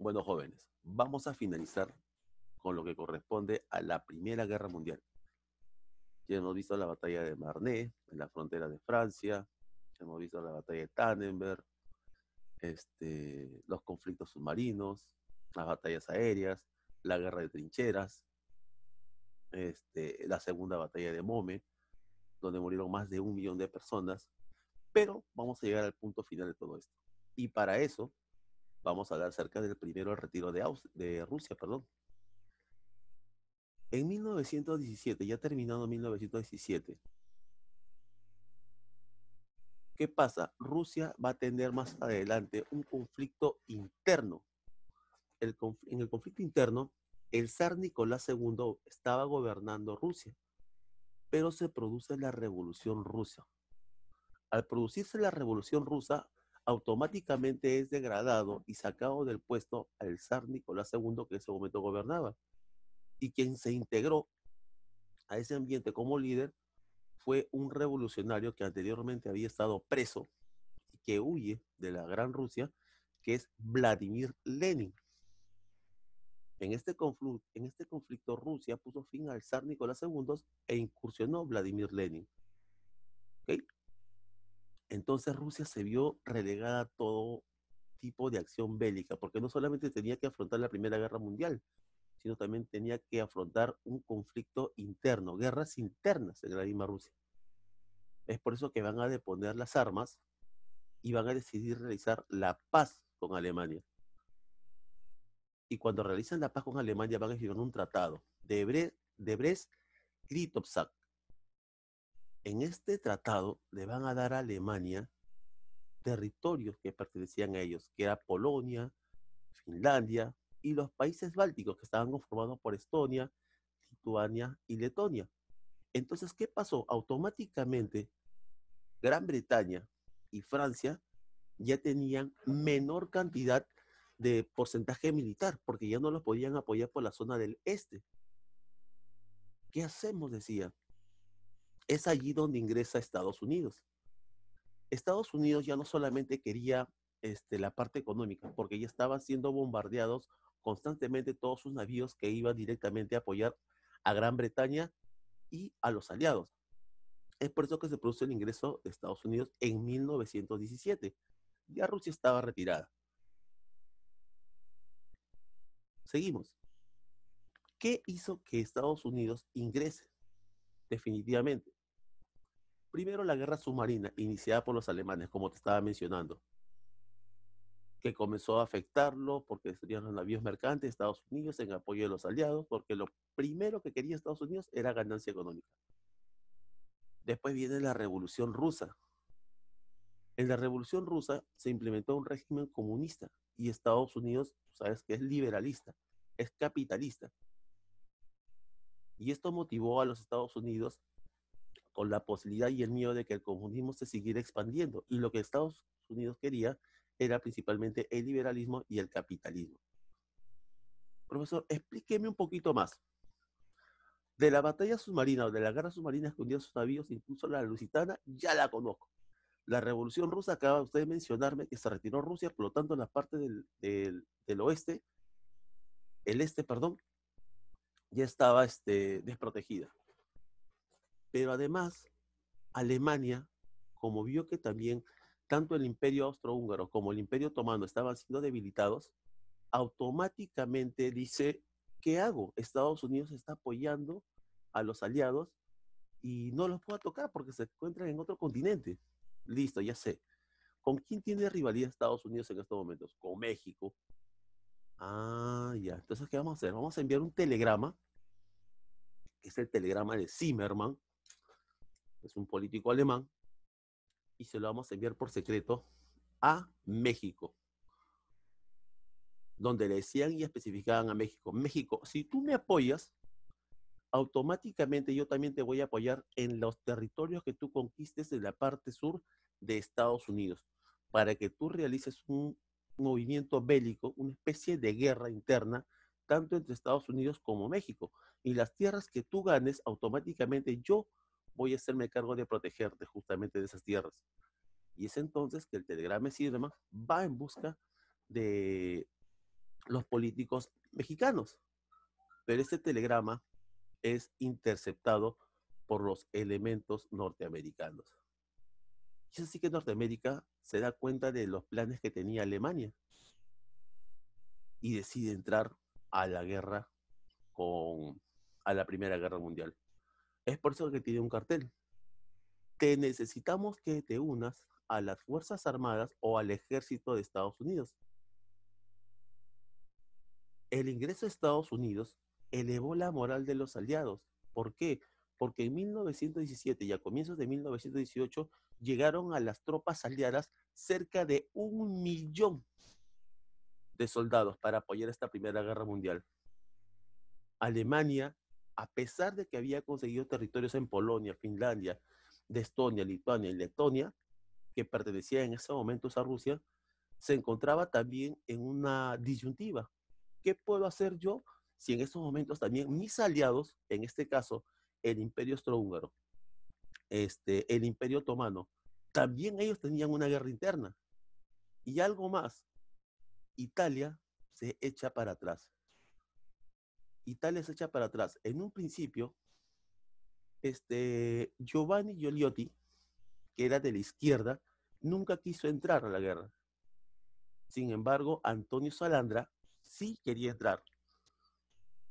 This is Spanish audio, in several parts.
Bueno, jóvenes, vamos a finalizar con lo que corresponde a la Primera Guerra Mundial. Ya hemos visto la batalla de Marne, en la frontera de Francia, hemos visto la batalla de Tannenberg, los conflictos submarinos, las batallas aéreas, la guerra de trincheras, la segunda batalla de Mome, donde murieron más de 1 millón de personas, pero vamos a llegar al punto final de todo esto. Y para eso vamos a hablar acerca del primero retiro de Rusia, perdón. En 1917, ya terminado 1917, ¿qué pasa? Rusia va a tener más adelante un conflicto interno. En el conflicto interno, el zar Nicolás II estaba gobernando Rusia, pero se produce la Revolución Rusa. Al producirse la Revolución Rusa, automáticamente es degradado y sacado del puesto al zar Nicolás II, que en ese momento gobernaba. Y quien se integró a ese ambiente como líder fue un revolucionario que anteriormente había estado preso y que huye de la Gran Rusia, que es Vladimir Lenin. En este conflicto, Rusia puso fin al zar Nicolás II e incursionó Vladimir Lenin. ¿Okay? Entonces Rusia se vio relegada a todo tipo de acción bélica, porque no solamente tenía que afrontar la Primera Guerra Mundial, sino también tenía que afrontar un conflicto interno, guerras internas en la misma Rusia. Es por eso que van a deponer las armas y van a decidir realizar la paz con Alemania. Y cuando realizan la paz con Alemania van a firmar un tratado de Brest-Litovsk. En este tratado le van a dar a Alemania territorios que pertenecían a ellos, que era Polonia, Finlandia y los países bálticos que estaban conformados por Estonia, Lituania y Letonia. Entonces, ¿qué pasó? Automáticamente Gran Bretaña y Francia ya tenían menor cantidad de porcentaje militar, porque ya no los podían apoyar por la zona del este. ¿Qué hacemos? Decía. Es allí donde ingresa Estados Unidos. Estados Unidos ya no solamente quería la parte económica, porque ya estaban siendo bombardeados constantemente todos sus navíos que iban directamente a apoyar a Gran Bretaña y a los aliados. Es por eso que se produce el ingreso de Estados Unidos en 1917. Ya Rusia estaba retirada. Seguimos. ¿Qué hizo que Estados Unidos ingrese? Definitivamente. Primero, la guerra submarina, iniciada por los alemanes, como te estaba mencionando, que comenzó a afectarlo porque serían los navíos mercantes de Estados Unidos en apoyo de los aliados, porque lo primero que quería Estados Unidos era ganancia económica. Después viene la Revolución Rusa. En la Revolución Rusa se implementó un régimen comunista y Estados Unidos, sabes que es liberalista, es capitalista. Y esto motivó a los Estados Unidos con la posibilidad y el miedo de que el comunismo se siguiera expandiendo. Y lo que Estados Unidos quería era principalmente el liberalismo y el capitalismo. Profesor, explíqueme un poquito más. De la batalla submarina o de la guerra submarina que hundió sus navíos, incluso la Lusitana, ya la conozco. La Revolución Rusa, acaba usted de mencionarme que se retiró Rusia, por lo tanto, en la parte del oeste, el este, perdón, ya estaba desprotegida. Pero además, Alemania, como vio que también tanto el Imperio Austrohúngaro como el Imperio Otomano estaban siendo debilitados, automáticamente dice, ¿qué hago? Estados Unidos está apoyando a los aliados y no los puedo tocar porque se encuentran en otro continente. Listo, ya sé. ¿Con quién tiene rivalidad Estados Unidos en estos momentos? Con México. Ah, ya. Entonces, ¿qué vamos a hacer? Vamos a enviar un telegrama, que es el telegrama de Zimmermann, es un político alemán, y se lo vamos a enviar por secreto a México, donde le decían y especificaban a México, México, si tú me apoyas, automáticamente yo también te voy a apoyar en los territorios que tú conquistes en la parte sur de Estados Unidos, para que tú realices un movimiento bélico, una especie de guerra interna, tanto entre Estados Unidos como México. Y las tierras que tú ganes, automáticamente yo voy a hacerme cargo de protegerte justamente de esas tierras. Y es entonces que el telegrama Sirma va en busca de los políticos mexicanos. Pero este telegrama es interceptado por los elementos norteamericanos. Y es así que Norteamérica se da cuenta de los planes que tenía Alemania y decide entrar a la guerra a la Primera Guerra Mundial. Es por eso que tiene un cartel. Te necesitamos que te unas a las Fuerzas Armadas o al ejército de Estados Unidos. El ingreso a Estados Unidos elevó la moral de los aliados. ¿Por qué? Porque en 1917 y a comienzos de 1918 llegaron a las tropas aliadas cerca de 1 millón de soldados para apoyar esta Primera Guerra Mundial. Alemania, a pesar de que había conseguido territorios en Polonia, Finlandia, de Estonia, Lituania y Letonia, que pertenecían en ese momento a Rusia, se encontraba también en una disyuntiva. ¿Qué puedo hacer yo si en estos momentos también mis aliados, en este caso el Imperio Austrohúngaro, el Imperio Otomano, también ellos tenían una guerra interna? Y algo más, Italia se echa para atrás. Italia se echa para atrás. En un principio, Giovanni Gioliotti, que era de la izquierda, nunca quiso entrar a la guerra. Sin embargo, Antonio Salandra sí quería entrar,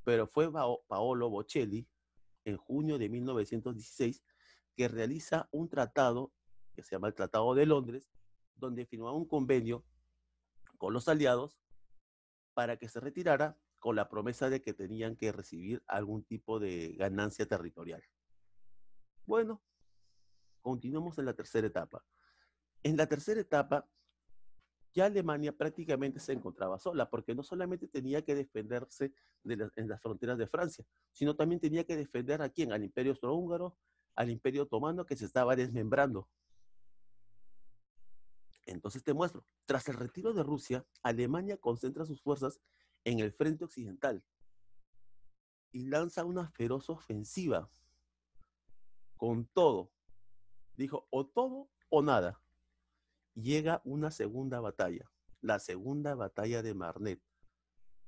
pero fue Paolo Bocelli, en junio de 1916, que realiza un tratado que se llama el Tratado de Londres, donde firmaba un convenio con los aliados para que se retirara con la promesa de que tenían que recibir algún tipo de ganancia territorial. Bueno, continuamos en la tercera etapa. En la tercera etapa, ya Alemania prácticamente se encontraba sola, porque no solamente tenía que defenderse en las fronteras de Francia, sino también tenía que defender a quién, al Imperio Austrohúngaro, al Imperio Otomano, que se estaba desmembrando. Entonces te muestro, tras el retiro de Rusia, Alemania concentra sus fuerzas en el frente occidental y lanza una feroz ofensiva con todo. Dijo, o todo o nada. Llega una segunda batalla, la segunda batalla de Marnet,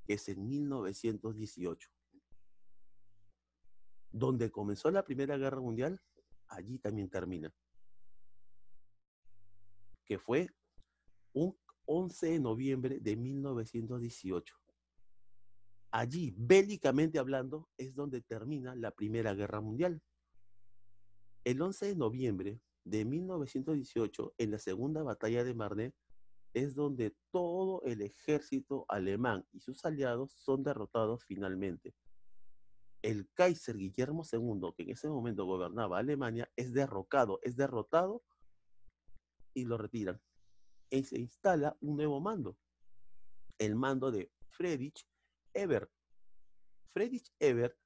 que es en 1918. Donde comenzó la Primera Guerra Mundial, allí también termina. Que fue un 11 de noviembre de 1918. Allí, bélicamente hablando, es donde termina la Primera Guerra Mundial. El 11 de noviembre de 1918, en la segunda batalla de Marne, es donde todo el ejército alemán y sus aliados son derrotados finalmente. El Kaiser Guillermo II, que en ese momento gobernaba Alemania, es derrotado y lo retiran. Y se instala un nuevo mando, el mando de Friedrich Ebert. Friedrich Ebert,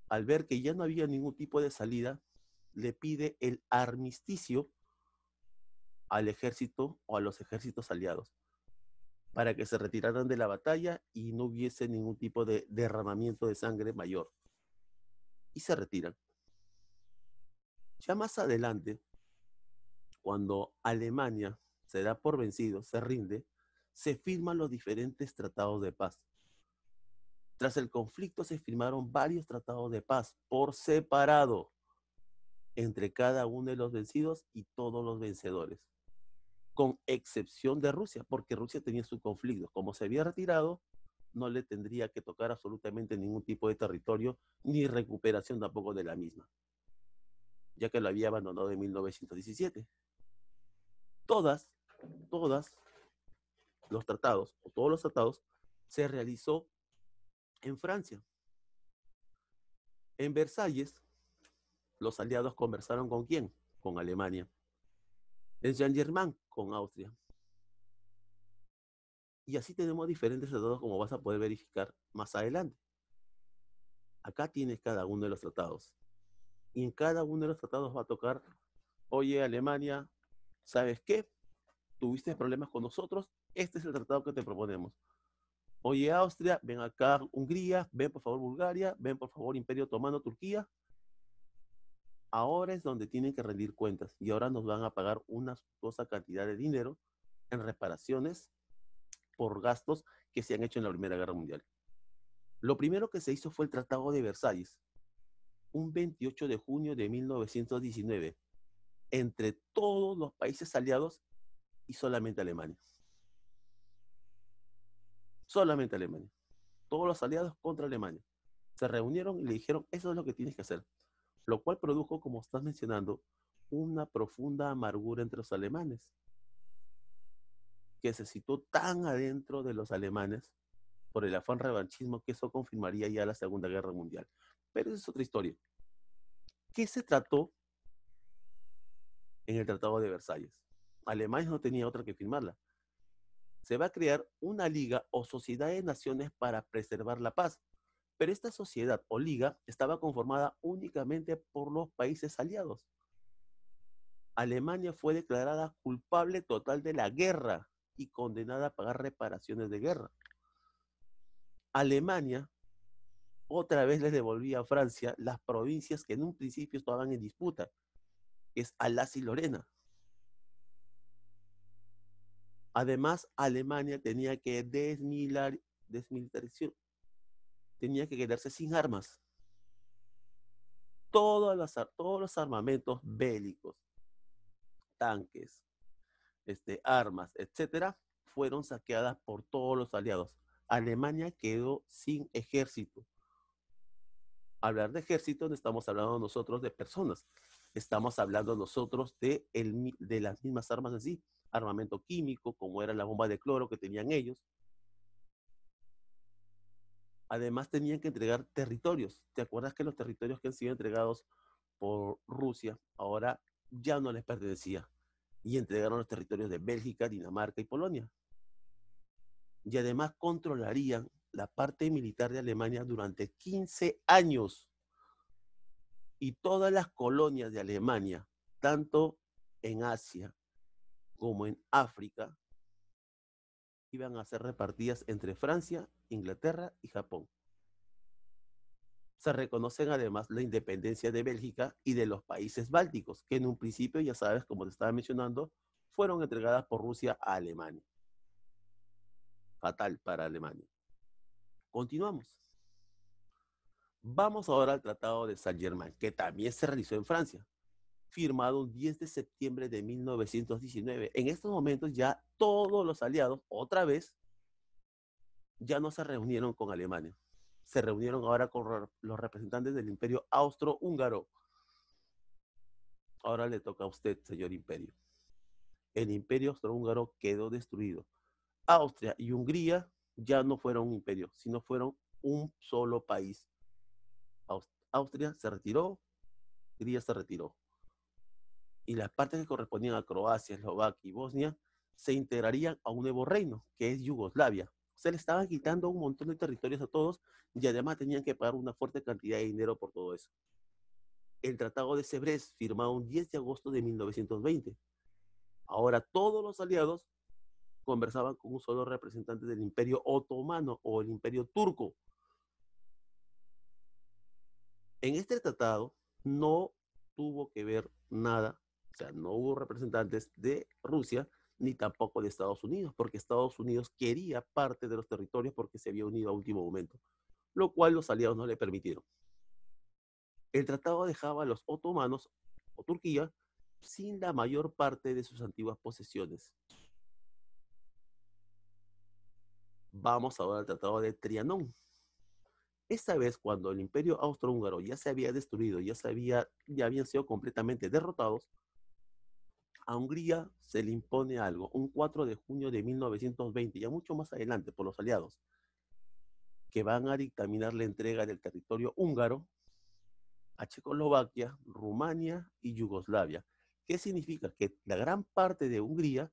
al ver que ya no había ningún tipo de salida, le pide el armisticio al ejército o a los ejércitos aliados para que se retiraran de la batalla y no hubiese ningún tipo de derramamiento de sangre mayor. Y se retiran. Ya más adelante, cuando Alemania se da por vencido, se rinde, se firman los diferentes tratados de paz. Tras el conflicto se firmaron varios tratados de paz por separado entre cada uno de los vencidos y todos los vencedores, con excepción de Rusia, porque Rusia tenía su conflicto. Como se había retirado, no le tendría que tocar absolutamente ningún tipo de territorio, ni recuperación tampoco de la misma, ya que lo había abandonado en 1917. Todas, todas los tratados, o todos los tratados, se realizó en Francia. En Versalles, los aliados conversaron ¿con quién? Con Alemania. En Saint-Germain, con Austria. Y así tenemos diferentes tratados como vas a poder verificar más adelante. Acá tienes cada uno de los tratados. Y en cada uno de los tratados va a tocar, oye Alemania, ¿sabes qué? Tuviste problemas con nosotros, este es el tratado que te proponemos. Oye Austria, ven acá Hungría, ven por favor Bulgaria, ven por favor Imperio Otomano, Turquía. Ahora es donde tienen que rendir cuentas y ahora nos van a pagar una cosa cantidad de dinero en reparaciones por gastos que se han hecho en la Primera Guerra Mundial. Lo primero que se hizo fue el Tratado de Versalles, un 28 de junio de 1919, entre todos los países aliados y solamente Alemania. Solamente Alemania. Todos los aliados contra Alemania. Se reunieron y le dijeron, eso es lo que tienes que hacer. Lo cual produjo, como estás mencionando, una profunda amargura entre los alemanes, que se situó tan adentro de los alemanes por el afán revanchismo que eso confirmaría ya la Segunda Guerra Mundial. Pero esa es otra historia. ¿Qué se trató en el Tratado de Versalles? Alemania no tenía otra que firmarla. Se va a crear una liga o sociedad de naciones para preservar la paz. Pero esta sociedad o liga estaba conformada únicamente por los países aliados. Alemania fue declarada culpable total de la guerra y condenada a pagar reparaciones de guerra. Alemania otra vez les devolvía a Francia las provincias que en un principio estaban en disputa, que es Alsacia y Lorena. Además, Alemania tenía que desmilitarizar, tenía que quedarse sin armas. Todos los armamentos bélicos, tanques, armas, etcétera, fueron saqueadas por todos los aliados. Alemania quedó sin ejército. Hablar de ejército no estamos hablando nosotros de personas, estamos hablando nosotros de las mismas armas en sí, armamento químico, como era la bomba de cloro que tenían ellos. Además tenían que entregar territorios. ¿Te acuerdas que los territorios que han sido entregados por Rusia ahora ya no les pertenecía? Y entregaron los territorios de Bélgica, Dinamarca y Polonia. Y además controlarían la parte militar de Alemania durante 15 años. Y todas las colonias de Alemania, tanto en Asia como en África, iban a ser repartidas entre Francia, Inglaterra y Japón. Se reconocen además la independencia de Bélgica y de los países bálticos, que en un principio, ya sabes, como te estaba mencionando, fueron entregadas por Rusia a Alemania. Fatal para Alemania. Continuamos. Vamos ahora al Tratado de Saint-Germain, que también se realizó en Francia, firmado el 10 de septiembre de 1919. En estos momentos ya todos los aliados, otra vez, ya no se reunieron con Alemania. Se reunieron ahora con los representantes del Imperio Austrohúngaro. Ahora le toca a usted, señor Imperio. El Imperio Austrohúngaro quedó destruido. Austria y Hungría ya no fueron un imperio, sino fueron un solo país. Austria se retiró, Hungría se retiró. Y las partes que correspondían a Croacia, Eslovaquia y Bosnia se integrarían a un nuevo reino, que es Yugoslavia. Se le estaban quitando un montón de territorios a todos y además tenían que pagar una fuerte cantidad de dinero por todo eso. El Tratado de Sèvres, firmado el 10 de agosto de 1920. Ahora todos los aliados conversaban con un solo representante del Imperio Otomano o el Imperio Turco. En este tratado no tuvo que ver nada, o sea, no hubo representantes de Rusia ni tampoco de Estados Unidos, porque Estados Unidos quería parte de los territorios porque se había unido a último momento, lo cual los aliados no le permitieron. El tratado dejaba a los otomanos o Turquía sin la mayor parte de sus antiguas posesiones. Vamos ahora al Tratado de Trianón. Esta vez, cuando el Imperio Austrohúngaro ya se había destruido, ya habían sido completamente derrotados, a Hungría se le impone algo, un 4 de junio de 1920, ya mucho más adelante por los aliados, que van a dictaminar la entrega del territorio húngaro a Checoslovaquia, Rumania y Yugoslavia. ¿Qué significa? Que la gran parte de Hungría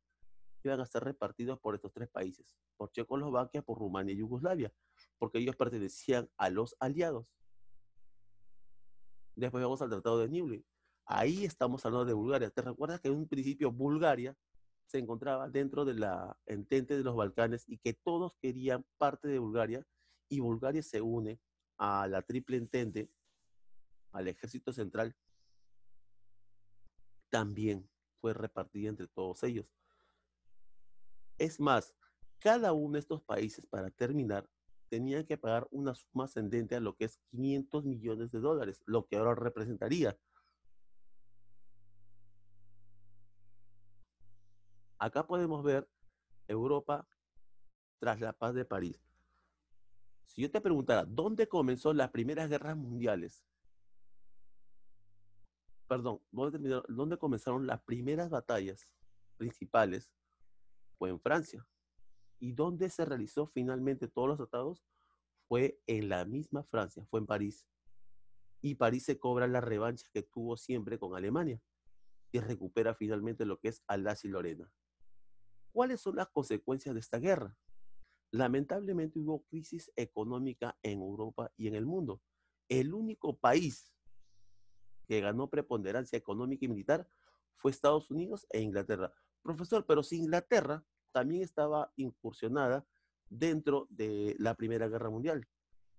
iban a ser repartidos por estos tres países, por Checoslovaquia, por Rumania y Yugoslavia, porque ellos pertenecían a los aliados. Después vamos al Tratado de Newlyn. Ahí estamos hablando de Bulgaria. ¿Te recuerdas que en un principio Bulgaria se encontraba dentro de la entente de los Balcanes y que todos querían parte de Bulgaria? Y Bulgaria se une a la triple entente, al ejército central, también fue repartida entre todos ellos. Es más, Cada uno de estos países, para terminar, tenían que pagar una suma ascendente a lo que es 500 millones de dólares, lo que ahora representaría. Acá podemos ver Europa tras la paz de París. Si yo te preguntara, ¿dónde comenzó las primeras guerras mundiales? Perdón, ¿dónde comenzaron las primeras batallas principales? Fue en Francia. ¿Y dónde se realizó finalmente todos los tratados? Fue en la misma Francia, fue en París. Y París se cobra la revancha que tuvo siempre con Alemania y recupera finalmente lo que es Alsacia y Lorena. ¿Cuáles son las consecuencias de esta guerra? Lamentablemente hubo crisis económica en Europa y en el mundo. El único país que ganó preponderancia económica y militar fue Estados Unidos e Inglaterra. Profesor, pero si Inglaterra también estaba incursionada dentro de la Primera Guerra Mundial.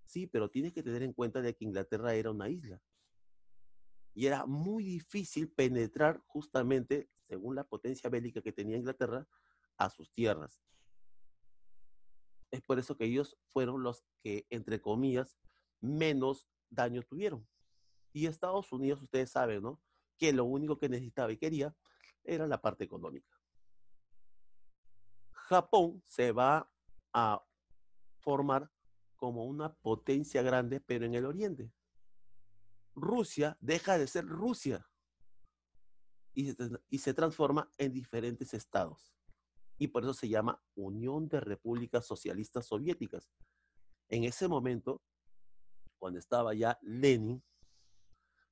Sí, pero tienes que tener en cuenta de que Inglaterra era una isla y era muy difícil penetrar justamente, según la potencia bélica que tenía Inglaterra, a sus tierras. Es por eso que ellos fueron los que, entre comillas, menos daño tuvieron. Y Estados Unidos, ustedes saben, ¿no? Que lo único que necesitaba y quería era la parte económica. Japón se va a formar como una potencia grande, pero en el oriente. Rusia deja de ser Rusia y se transforma en diferentes estados. Y por eso se llama Unión de Repúblicas Socialistas Soviéticas. En ese momento, cuando estaba ya Lenin,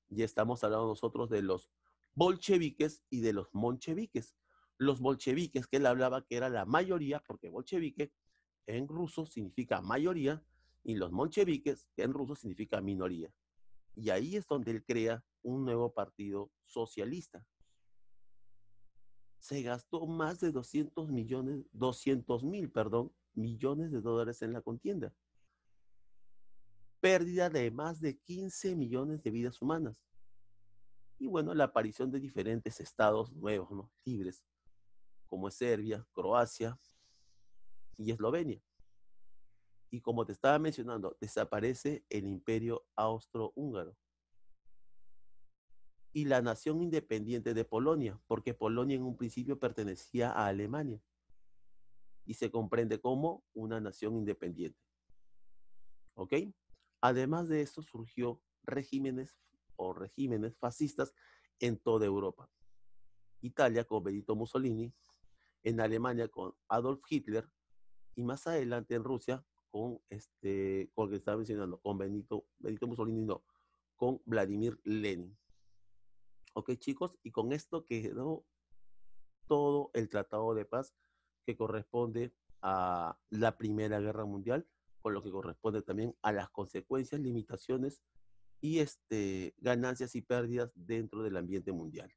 ya estamos hablando nosotros de los bolcheviques y de los moncheviques. Los bolcheviques, que él hablaba que era la mayoría, porque bolchevique en ruso significa mayoría, y los moncheviques, que en ruso significa minoría. Y ahí es donde él crea un nuevo partido socialista. Se gastó más de 200.000 millones de dólares en la contienda. Pérdida de más de 15 millones de vidas humanas. Y bueno, la aparición de diferentes estados nuevos, ¿no? Libres, como es Serbia, Croacia y Eslovenia. Y como te estaba mencionando, desaparece el imperio austrohúngaro y la nación independiente de Polonia, porque Polonia en un principio pertenecía a Alemania y se comprende como una nación independiente. ¿Ok? Además de esto surgió regímenes fascistas en toda Europa. Italia con Benito Mussolini, en Alemania con Adolf Hitler y más adelante en Rusia con el que estaba mencionando, con Benito Mussolini, no, con Vladimir Lenin. Ok, chicos, y con esto quedó todo el tratado de paz que corresponde a la Primera Guerra Mundial, con lo que corresponde también a las consecuencias, limitaciones y ganancias y pérdidas dentro del ambiente mundial.